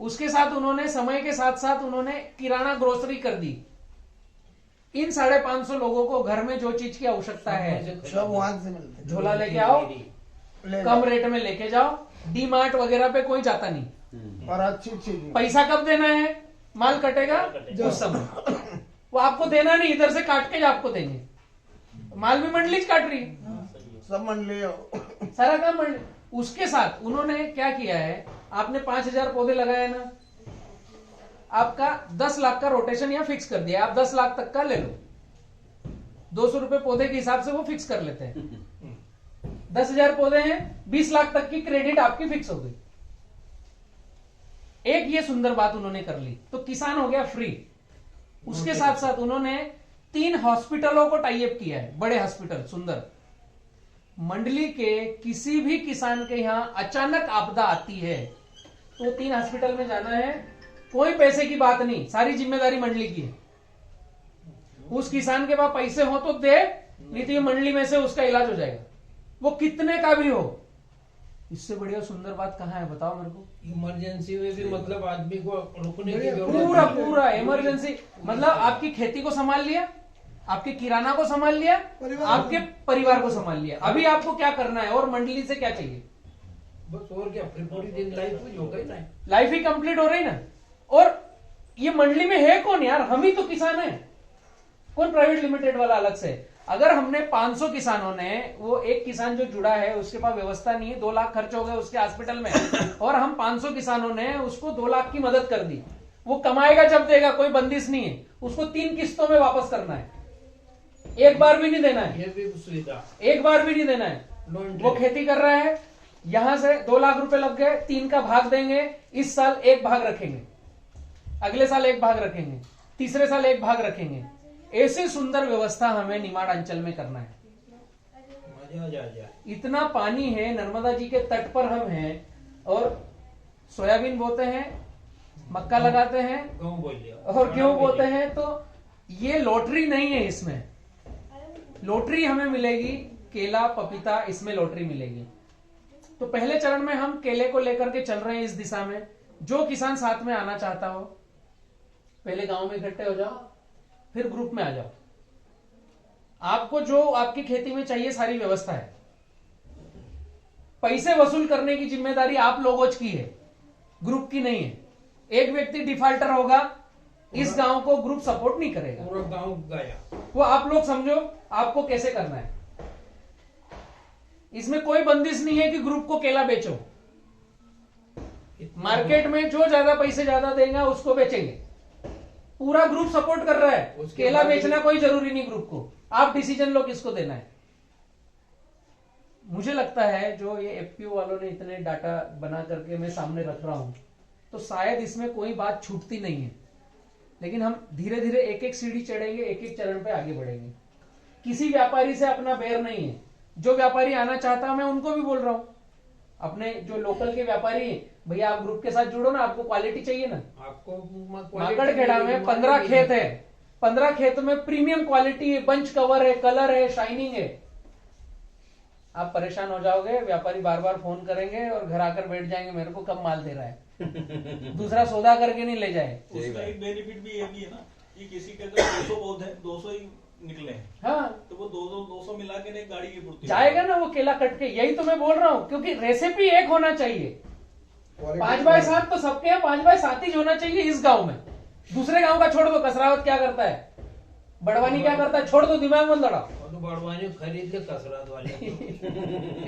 उसके साथ उन्होंने समय के साथ साथ उन्होंने किराना ग्रोसरी कर दी। इन 550 लोगों को घर में जो चीज की आवश्यकता है सब वहां से मिलते हैं। झोला लेके आओ, ले कम रेट में लेके जाओ। डी मार्ट वगैरह पे कोई जाता नहीं। और अच्छी चीज पैसा कब देना है, माल कटेगा उस समय। वो आपको देना नहीं, इधर से काट के आपको देंगे। माल भी मंडली काट रही है, सब मंडली सारा काम मंडली। उसके साथ उन्होंने क्या किया है, आपने 5,000 पौधे लगाए ना, आपका 10 लाख का रोटेशन यहाँ फिक्स कर दिया। आप 10 लाख तक का ले लो, 200 रुपए पौधे के हिसाब से वो फिक्स कर लेते हैं। 10,000 पौधे हैं, 20 लाख तक की क्रेडिट आपकी फिक्स हो गई। एक ये सुंदर बात उन्होंने कर ली, तो किसान हो गया फ्री। उसके साथ साथ उन्होंने 3 हॉस्पिटलों को टाई अप किया है, बड़े हॉस्पिटल सुंदर। मंडली के किसी भी किसान के यहां अचानक आपदा आती है तो 3 हॉस्पिटल में जाना है, कोई पैसे की बात नहीं, सारी जिम्मेदारी मंडली की है। उस किसान के पास पैसे हो तो दे, नहीं तो ये मंडली में से उसका इलाज हो जाएगा, वो कितने का भी हो। इससे बढ़िया सुंदर बात कहां है बताओ मेरे को। इमरजेंसी में भी मतलब आदमी को रुकने की जरूरत पूरा नहीं है। पूरा इमरजेंसी, मतलब आपकी खेती को संभाल लिया, आपके किराना को संभाल लिया, आपके परिवार को संभाल लिया। अभी आपको क्या करना है और मंडली से क्या चाहिए? बस और क्या, फिर पूरी दिन लाइफ हो गई ना, लाइफ ही कंप्लीट हो रही ना। और ये मंडली में है कौन यार, हम ही तो किसान हैं। कौन प्राइवेट लिमिटेड वाला अलग से। अगर हमने 500 किसानों ने, वो एक किसान जो जुड़ा है उसके पास व्यवस्था नहीं है, 2 लाख खर्च हो गए उसके हॉस्पिटल में, और हम 500 किसानों ने उसको 2 लाख की मदद कर दी, वो कमाएगा जब देगा, कोई बंदिश नहीं है, उसको 3 किस्तों में वापस करना है, एक बार भी नहीं देना है, ये भी सुविधा, एक बार भी नहीं देना है। वो खेती कर रहा है, यहां से 2 लाख रुपए लग गए, 3 का भाग देंगे, इस साल 1 भाग रखेंगे, अगले साल 1 भाग रखेंगे, तीसरे साल 1 भाग रखेंगे। ऐसी सुंदर व्यवस्था हमें निमाड़ अंचल में करना है। मजा आ जाए। इतना पानी है, नर्मदा जी के तट पर हम हैं, और सोयाबीन बोते हैं, मक्का लगाते हैं, गेहूं बोलिए और गेहूं बोते हैं। तो ये लॉटरी नहीं है, इसमें लॉटरी हमें मिलेगी, केला पपीता इसमें लॉटरी मिलेगी। तो पहले चरण में हम केले को लेकर के चल रहे हैं इस दिशा में। जो किसान साथ में आना चाहता हो, पहले गांव में इकट्ठे हो जाओ, फिर ग्रुप में आ जाओ। आपको जो आपकी खेती में चाहिए सारी व्यवस्था है। पैसे वसूल करने की जिम्मेदारी आप लोगों की है, ग्रुप की नहीं है। एक व्यक्ति डिफॉल्टर होगा, इस गांव को ग्रुप सपोर्ट नहीं करेगा, पूरा गांव गया। वो आप लोग समझो आपको कैसे करना है। इसमें कोई बंदिश नहीं है कि ग्रुप को केला बेचो। मार्केट में जो ज्यादा पैसे ज्यादा देगा उसको बेचेंगे। पूरा ग्रुप सपोर्ट कर रहा है, उसके केला बाद बेचना कोई जरूरी नहीं ग्रुप को, आप डिसीजन लो किसको देना है। मुझे लगता है जो ये एफपीओ वालों ने इतने डाटा बना करके मैं सामने रख रहा हूं, तो शायद इसमें कोई बात छूटती नहीं है। लेकिन हम धीरे धीरे एक एक सीढ़ी चढ़ेंगे, एक एक चरण पे आगे बढ़ेंगे। किसी व्यापारी से अपना बैर नहीं है। जो व्यापारी आना चाहता है मैं उनको भी बोल रहा हूं, अपने जो लोकल के व्यापारी हैं, भैया आप ग्रुप के साथ जुड़ो ना, आपको क्वालिटी चाहिए ना। आपको माकड़खेड़ा में 15 खेत है, 15 खेत में प्रीमियम क्वालिटी है, बंच कवर है, कलर है, शाइनिंग है। आप परेशान हो जाओगे, व्यापारी बार बार फोन करेंगे और घर आकर बैठ जाएंगे, मेरे को कब माल दे रहा है। दूसरा सौदा करके नहीं ले जाए। उसका एक बेनिफिट भी ये भी है ना कि किसी के अगर 200 पौधे 200 ही निकले हैं, हाँ, तो वो 200 मिला के एक गाड़ी की पूर्ति जाएगा ना वो केला कट के। यही तो मैं बोल रहा हूं, क्योंकि रेसिपी एक होना चाहिए। 5x7 तो सबके हैं, 5x7 ही होना चाहिए इस गांव में। दूसरे गांव का छोड़ दो, कसरावत क्या करता है, बड़वानी क्या करता है, छोड़ दो, दिमाग मत लड़ाओ। तो बड़वानी खरीद ले कसरत वाले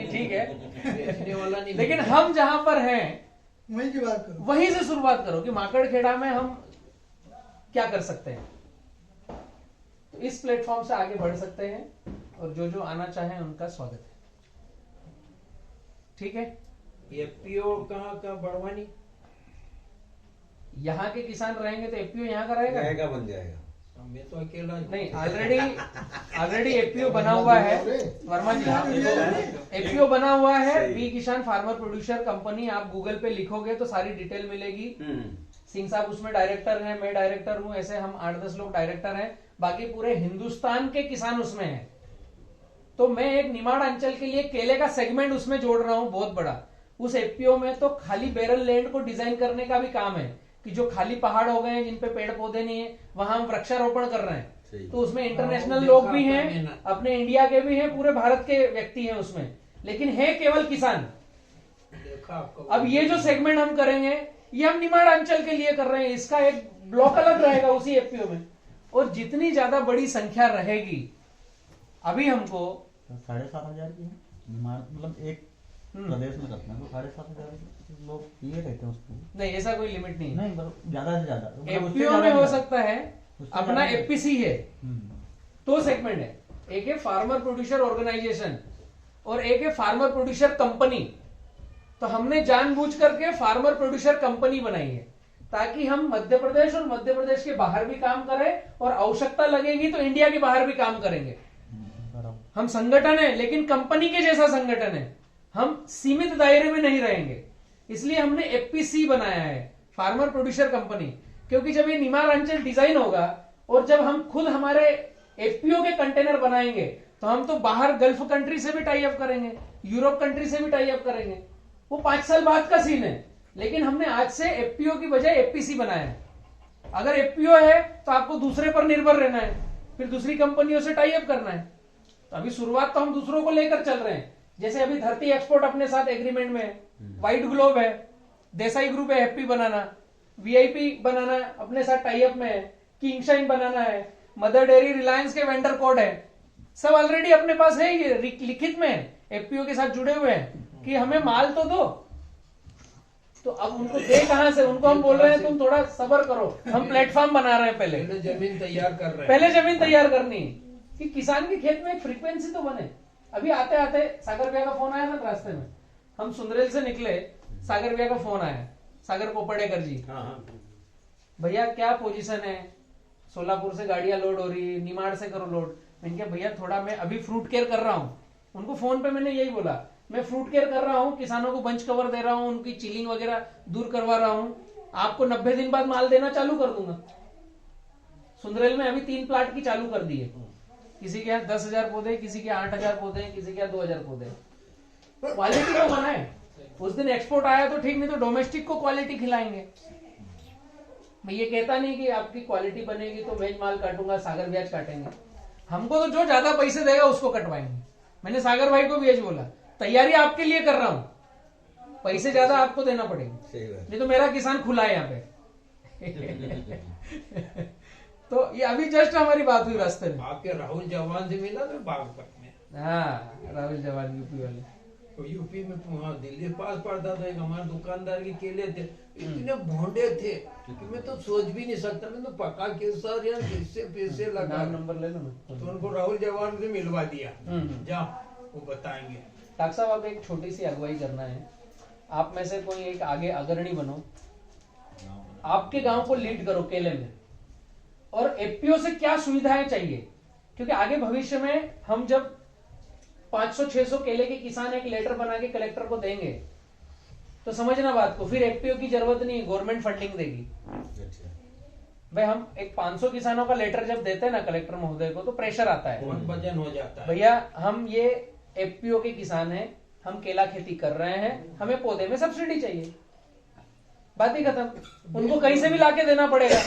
ठीक है, बेचने वाला नहीं। लेकिन हम जहां पर हैं वहीं की बात करो। वहीं से शुरुआत करो कि माकड़खेड़ा में हम क्या कर सकते हैं। तो इस प्लेटफॉर्म से आगे बढ़ सकते हैं, और जो जो आना चाहे उनका स्वागत है। ठीक है, एफपीओ कहाँ बड़वानी, यहाँ के किसान रहेंगे तो एफपीओ यहाँ का रहेगा रहेगा, बन जाएगा। मैं तो अकेला ही। नहीं, ऑलरेडी एफपीओ बना हुआ है वर्मा जी, एफपीओ बना हुआ है, सही। बी किसान फार्मर प्रोड्यूसर कंपनी। आप गूगल पे लिखोगे तो सारी डिटेल मिलेगी। सिंह साहब उसमें डायरेक्टर हैं, मैं डायरेक्टर हूं, ऐसे हम 8-10 लोग डायरेक्टर हैं, बाकी पूरे हिंदुस्तान के किसान उसमें हैं। तो मैं एक निमाड़ अंचल के लिए केले का सेगमेंट उसमें जोड़ रहा हूं बहुत बड़ा। उस एफपीओ में तो खाली बैरल लैंड को डिजाइन करने का भी काम है, कि जो खाली पहाड़ हो गए हैं जिन पे पेड़ पौधे नहीं है, वहां हम वृक्षारोपण कर रहे हैं। तो उसमें इंटरनेशनल लोग भी हैं, अपने इंडिया के भी हैं, पूरे भारत के व्यक्ति हैं उसमें, लेकिन है केवल किसान। अब ये जो सेगमेंट हम करेंगे, ये हम निमाड़ अंचल के लिए कर रहे हैं। इसका एक ब्लॉक अलग रहेगा उसी एफपीओ में, और जितनी ज्यादा बड़ी संख्या रहेगी, अभी हमको 7,500 की है, मतलब एक प्रदेश में करते हैं तो 7,500 लोग ये रहते हैं उसमें। नहीं, ऐसा कोई लिमिट नहीं है। नहीं, मतलब ज्यादा से ज्यादा एफपीओ में हो सकता है, अपना एफपीसी है, दो सेगमेंट है, एक है फार्मर प्रोड्यूसर ऑर्गेनाइजेशन और एक है फार्मर प्रोड्यूसर कंपनी। तो हमने जानबूझ करके फार्मर प्रोड्यूसर कंपनी बनाई है, ताकि हम मध्य प्रदेश और मध्य प्रदेश के बाहर भी काम करें, और आवश्यकता लगेगी तो इंडिया के बाहर भी काम करेंगे। हम संगठन है, लेकिन कंपनी के जैसा संगठन है, हम सीमित दायरे में नहीं रहेंगे। इसलिए हमने एफपीसी बनाया है, फार्मर प्रोड्यूसर कंपनी। क्योंकि जब ये निमाड़ अंचल डिजाइन होगा, और जब हम खुद हमारे एफपीओ के कंटेनर बनाएंगे, तो हम तो बाहर गल्फ कंट्री से भी टाई अप करेंगे, यूरोप कंट्री से भी टाई अप करेंगे। वो 5 साल बाद का सीन है, लेकिन हमने आज से एफपीओ की बजाय एफपीसी बनाया है। अगर एफपीओ है तो आपको दूसरे पर निर्भर रहना है, फिर दूसरी कंपनियों से टाई अप करना है। तो अभी शुरुआत तो हम दूसरों को लेकर चल रहे हैं। जैसे अभी धरती एक्सपोर्ट अपने साथ एग्रीमेंट में है, व्हाइट ग्लोब है, देसाई ग्रुप है हैप्पी बनाना, वीआईपी बनाना अपने साथ टाई अप में है, किंगशाइन बनाना है, मदर डेयरी, रिलायंस के वेंडर कोड है, सब ऑलरेडी अपने पास है, ये लिखित में एफपीओ के साथ जुड़े हुए हैं कि हमें माल तो दो। तो अब उनको दे कहां से? उनको हम बोल रहे हैं तुम थोड़ा सब्र करो, हम प्लेटफॉर्म बना रहे हैं, पहले जमीन तैयार कर रहे हैं, पहले जमीन तैयार करनी है कि किसान के खेत में एक फ्रीक्वेंसी तो बने। अभी आते आते सागर भैया का फोन आया ना रास्ते में, हम सुंदरेल से निकले, सागर भैया का फोन आया, सागर पोपड़ेकर जी, भैया क्या पोजीशन है, सोलापुर से गाड़ियां लोड हो रही है, निमाड़ से करो लोड। मैंने कहा भैया थोड़ा मैं अभी फ्रूट केयर कर रहा हूँ, उनको फोन पे मैंने यही बोला, मैं फ्रूट केयर कर रहा हूँ, किसानों को बंच कवर दे रहा हूँ, उनकी चिलिंग वगैरह दूर करवा रहा हूँ, आपको 90 दिन बाद माल देना चालू कर दूंगा। सुंदरेल में अभी 3 प्लाट की चालू कर दी है, किसी के यहाँ 10,000 पौधे, किसी के 8,000 पौधे, किसी के यहाँ 2,000 पौधे। क्वालिटी तो बनाए, उस दिन एक्सपोर्ट आया तो ठीक, नहीं तो डोमेस्टिक को क्वालिटी खिलाएंगे। मैं ये कहता नहीं कि आपकी क्वालिटी बनेगी तो वेज माल काटूंगा, सागर ब्याज काटेंगे, हमको तो जो ज्यादा पैसे देगा उसको कटवाएंगे। मैंने सागर भाई को भी यही बोला, तैयारी आपके लिए कर रहा हूं, पैसे ज्यादा आपको देना पड़ेगा, नहीं तो मेरा किसान खुला है यहाँ पे। तो ये अभी जस्ट हमारी बात हुई रास्ते में, आपके राहुल जवान से मिला था बागपत में। हाँ राहुल जवान यूपी वाले, तो यूपी में वहाँ दिल्ली पास पड़ता था, एक हमारे दुकानदार के केले थे, इतने भोंडे थे कि मैं तो सोच भी नहीं सकता, मैं तो पका केसर या किससे पैसे लगा। नाम नंबर ले लो ना। तो उनको राहुल जवान से मिलवा दिया, जा वो बताएंगे। डॉक्टर साहब आप एक छोटी सी अगुवाई करना है, आप में से कोई एक आगे अग्रणी बनो, आपके गांव को लीड करो केले में, और एफपीओ से क्या सुविधाएं चाहिए, क्योंकि आगे भविष्य में हम जब 500-600 केले के किसान एक लेटर बना के कलेक्टर को देंगे तो समझना बात को, फिर एफपीओ की जरूरत नहीं, गवर्नमेंट फंडिंग देगी। भाई हम एक 500 किसानों का लेटर जब देते हैं ना कलेक्टर महोदय को, तो प्रेशर आता है, वजन हो जाता है, भैया हम ये एफपीओ के किसान हैं, हम केला खेती कर रहे हैं, हमें पौधे में सब्सिडी चाहिए, बात ही खत्म, उनको कहीं से भी लाके देना पड़ेगा।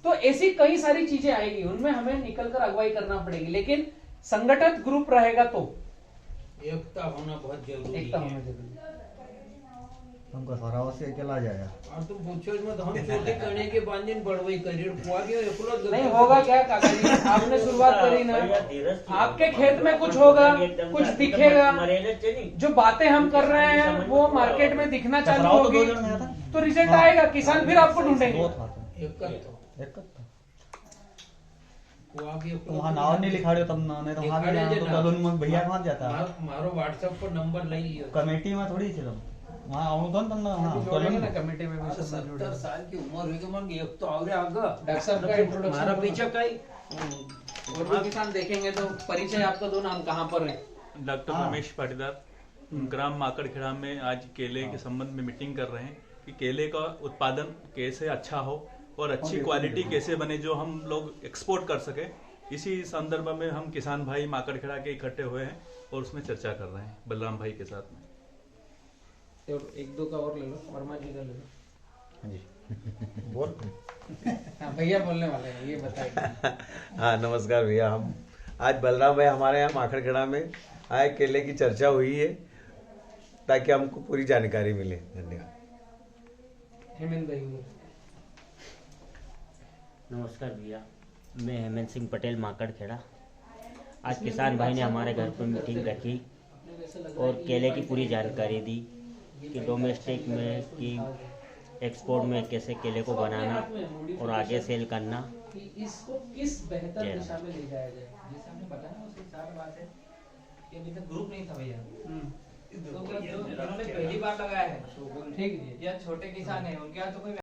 तो ऐसी कई सारी चीजें आएगी, उनमें हमें निकलकर अगुवाई करना पड़ेगी, लेकिन संगठित ग्रुप रहेगा तो एकता होना बहुत जरूरी एकता है। होना जरूरी है। हमको सराव से अकेला जाएगा। और तुम पूछो मत, हम छोटे करने के बांजन बढ़वई करियर कुआ के एकलो नहीं होगा क्या काका जी, आपने शुरुआत करी ना, आपके खेत में कुछ होगा, कुछ दिखेगा, जो बातें हम कर रहे हैं वो मार्केट में दिखना चालू होगी, तो रिजल्ट आएगा, किसान फिर आपको ढूंढेंगे। तो वहाँ नाम नहीं लिखा रहे, तब नहीं तो वहाँ भी ना, तो बलून में भैया कहाँ जाता है, मारो व्हाट्सएप पर नंबर ले लियो, कमेटी में थोड़ी थी तब, वहाँ आऊँ तो तुम हाँ जोड़ेंगे ना कमेटी में भी, सब 70 साल की उम्र हुई कि मन एक तो और आगे डॉक्टर साहब का इंट्रोडक्शन हमारा पीछे कई और भी किसान देखेंगे तो परिचय आपका दो, नाम कहाँ पर है? डॉक्टर रमेश पाटीदार, ग्राम माकड़खेड़ा में आज केले के संबंध में मीटिंग कर रहे हैं कि केले का उत्पादन कैसे अच्छा हो और अच्छी क्वालिटी कैसे बने जो हम लोग एक्सपोर्ट कर सके। इसी संदर्भ में हम किसान भाई माकड़खेड़ा के इकट्ठे हुए हैं और उसमें चर्चा कर रहे हैं बलराम भाई के साथ में। और एक दो का और ले लो, वर्मा जी का ले लो। हाँ जी बोल। हाँ भैया बोलने वाले हैं, ये बताइए। हाँ नमस्कार भैया, हम आज बलराम भाई हमारे यहाँ माखड़खेड़ा में आए, केले की चर्चा हुई है ताकि हमको पूरी जानकारी मिले। धन्यवाद। हेमंत भाई। नमस्कार भैया, मैं हेमंत सिंह पटेल माकड़खेड़ा। आज किसान भाई ने हमारे घर पर मीटिंग रखी और केले की पूरी जानकारी दी कि डोमेस्टिक में कि एक्सपोर्ट में कैसे केले को बनाना और आगे सेल करना, कि इसको किस बेहतर दिशा में ले जाया जाए। जैसे हमने बताया उसकी सारी बात है कि अभी तक ग्रुप नहीं था भैया, तो जिन्होंने पहली बार लगाया है, ठीक है, या छोटे किसान है उनके यहाँ तो कोई